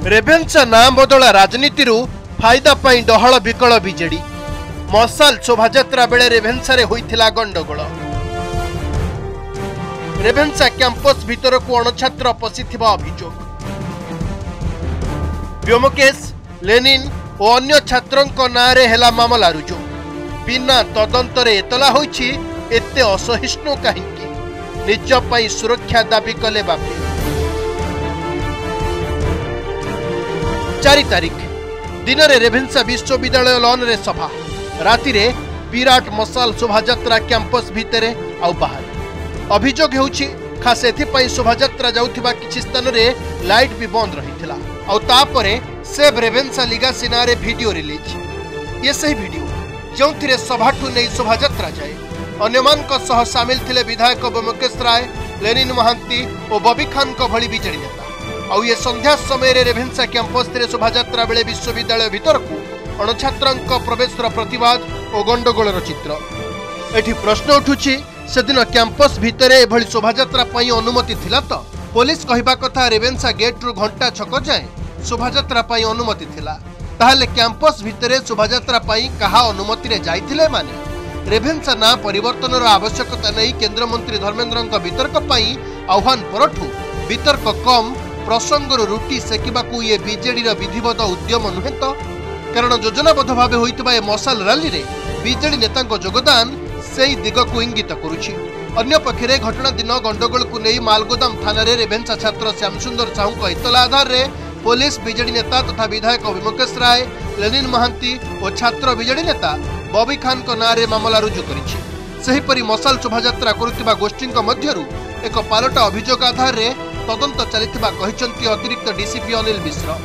रेभेन्सा ना बदला राजनीति फायदा पाई डहल विकल बीजेडी मसाल शोभायात्रा बेले रेभेन्सा रे होइथिला गंडगोल। रेभेन्सा कैंपस भीतर को अणछात्र पशिथिबा अभियोग। व्योमकेश लेनिन और अन्य छात्रों नारे हेला मामला रुजु। बिना तदंतरे एतला होइछि एते असहिष्णु काहिंकी निज पई सुरक्षा दाबी कले बापी। 4 तारिख दिन में रेभेन्सा विश्वविद्यालय लॉन रे सभा राति रे विराट मसाल शोभायात्रा कैंपस भितरे आउ बाहर। अभियोग हेउछि खास एथिपाई शोभायात्रा जाउथिबा किछि स्थान रे लाइट भी बंद रहिथिला आउ तापरे सेव रेभेन्सा लिगासी नारे वीडियो रिलीज। ये सही वीडियो जोंथिरे सभाठु नै शोभायात्रा जाए। अन्यमानक सह सामिल थिले विधायक व्योमकेश राय, लेनिन महांती और बबी खान को भली बीजेडी नेता। आउ ये संध्या समय रे रेभेन्सा कैंपस रे शोभायात्रा बेले विश्वविद्यालय भीतर को अणछात्रंक प्रवेशर प्रतिवाद और गंडगोलर चित्र। एठी प्रश्न उठुछि सेदिन कैंपस भितर एभली शोभायात्रा पई अनुमति थिला तो? पुलिस कहिबा कथा रेभेन्सा गेट रु घंटा छक जाए शोभायात्रा पई अनुमति थिला। ताहले कैंपस भितर शोभायात्रा पई कहा अनुमति रे जाइथिले माने? रेभेन्सा ना परिवर्तन आवश्यकता नहीं केंद्र मंत्री धर्मेंद्र वितर्क पई आह्वान परठू वितर्क कम प्रसंगर रुटी सेकिबाकू ये बीजेडी विधिवत उद्यम नुहे तो? कारण योजनाबद्ध भाव होइतबा ए मसाल रैली रे बीजेडी नेता योगदान सेई दिग को इंगित करुछि। अन्य पक्षरे घटना दिन गंडगोल को नहीं मालगोदाम थाना रे रेभेन्सा छात्र श्यामसुंदर साहू को इतला आधार रे पुलिस बीजेडी नेता तथा विधायक व्योमकेश राय, लेनिन महांती और छात्र बीजेडी नेता बबी खान को नारे मामला रुजु करिछि। सेहिपरि मसाल शोभायात्रा करुथिबा गोष्ठी मध्यरु एक पालटा अभियोग आधार रे तदंत चलिथिबा कहिसंती अतिरिक्त डीसीपी अनिल मिश्र।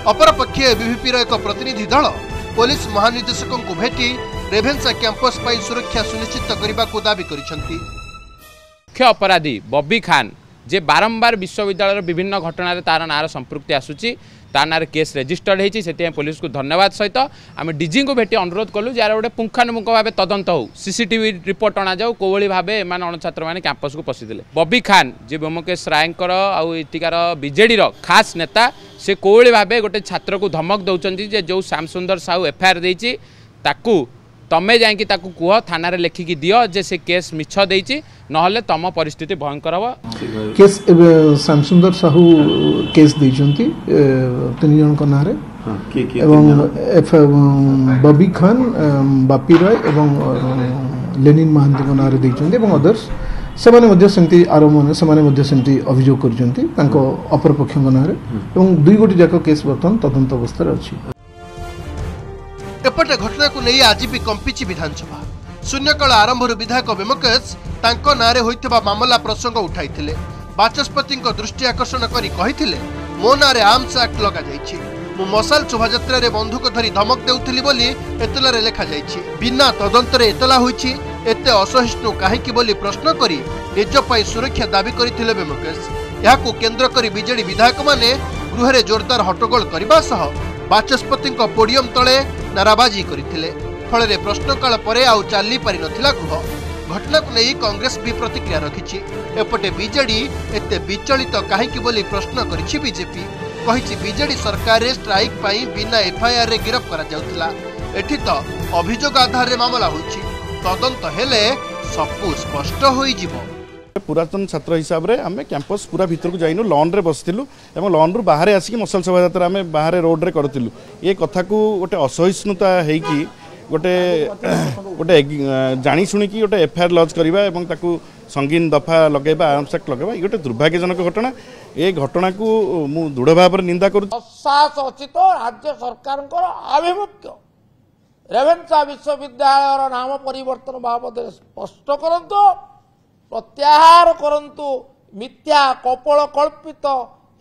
अपरपक्षे बीवीपी एक प्रतिनिधि दल पुलिस महानिर्देशकों को भेटी रेभेन्सा कैंपस पर सुरक्षा सुनिश्चित करने को दाबी करिसंती। मुख्य अपराधी बबी खान जे बारंबार विश्वविद्यालय विभिन्न घटना तार नार संपृक्ति आसुची तार नार केस रेजिस्टर्ड होती से पुलिस को धन्यवाद सहित आम डीजी को भेटी अनुरोध कलु जार गोटे पुंखानुपुंख भाव तदंत हो सीसीटीवी रिपोर्ट अणा जाऊ कोवली भाव एम अणछात्र मैंने कैंपस को पशिदे। बबी खान जे व्योमकेश रायकर आटिकार बीजेडी खास नेता से कोवली भाव गोटे छात्र को धमक दौरान जे जो श्यामसुंदर साहू एफआईआर देती तमें जाकि कह थाना रे लेखिकी दियो जे से केस मिछ देछि नहले तम परिस्थिति भयंकर हवा। केस श्यामसुंदर साहू केस देछंती 3 जन को नारे एवं बबी खान, बापी राय एवं लेनिन महांती को नारे देछंती एवं अदर्स सेमाने मध्य सेमती आरोप सेमाने मध्य सेमती अभियोग करछंती तांको अपर पक्ष को नारे एवं 2 गोटी जाक केस बर्तन तदंत अवस्था रे अछि। एपटे घटना को नहीं आज भी कंपिची विधानसभा। शून्यकाल आरंभ विधायक व्योमकेश तांको नारे होइतबा मामला प्रसंग उठाइथिले। बाचस्पति दृष्टि आकर्षण करी कहिथिले मो नारे आर्म्स एक्ट लगा जाइछि। मु मसाल शोभायात्रा रे बंधुक धरी धमक देउथिली बोली एतला रे लेखा जाइछि। बिना तदंतरे एतला होइछि एते असहिष्णु काहेकि बोली प्रश्न करी निज पई सुरक्षा दाबी करिथिले व्योमकेश। याकू केंद्र करी बीजेडी विधायक माने गृह रे जोरदार हट्टगोल करबा सह बाचस्पति पोडियम तले नाराबाजी करथिले। फल प्रश्नकाल परे आउ चली पारि नथिला गृह। घटना को नहीं कांग्रेस भी प्रतिक्रिया रखिछि। एपटे बीजेडी एते विचलित काहेकि बोली प्रश्न करिछि बीजेपी। कहिछि बीजेडी सरकार रे स्ट्राइक पई बिना एफआईआर रे गिरफ करा जाउथला। एठी तो अभियोग आधार रे मामला होइछि तदंत हेले सबु स्पष्ट होई जिवो। पुरातन छात्र हिसाब से आम कैंपस पूरा भीतर को जाइनु लॉन रे बसलु और लॉन रु बाहर आसिक मसाल शोभायात्रा आम बाहर रोड रे करूँ। ये कथा को गोटे असहिष्णुता होगी गोटे गोटे जानी शुणिकी गोटे एफआईआर लॉन्च करवा और संगीन दफा लगेबा आर्म्स एक्ट लगेबा गोटे दुर्भाग्यजनक घटना। ये घटना को मु दृढ़ भाव निंदा करूँ। अच्छी तो राज्य सरकार आभिमुख्य रेभेन्सा विश्वविद्यालय नाम परिवर्तन बाबद स्पष्ट करंतु प्रत्याहार करंतु। मिथ्या कपल कल्पित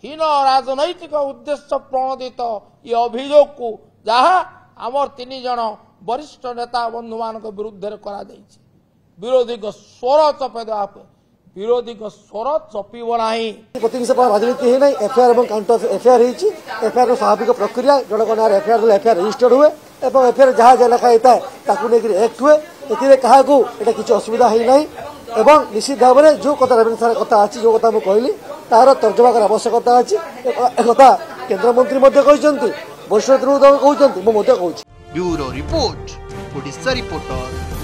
हीन राजनैतिक उद्देश्य प्रणोदित ये अभियोग को जहाँ आमर 3 जन वरिष्ठ नेता बंधु मान विरुद्ध विरोधी स्वर चपे देवाप विरोधी स्वर चपीब ना राजनीति है नहीं। एफआईआर और काउंटर एफआईआर एफआईआर स्वाभाविक प्रक्रिया जनक ना एफआईआर एफआईआर रजिस्टर्ड हुए और एफआईआर जहाँ जहाँ लिखा होता है एक्ट हुए। ए क्या किसी असुविधा है नहीं एवं निश्चित भाव में जो कथा रेभेन्सा कथा अच्छी जो कथा मुझे कहली तार तर्जमा कर आवश्यकता अच्छी। एक केन्द्रमंत्री वरिष्ठ नेतृत्व कहते ब्यूरो रिपोर्ट ओडिशा रिपोर्टर।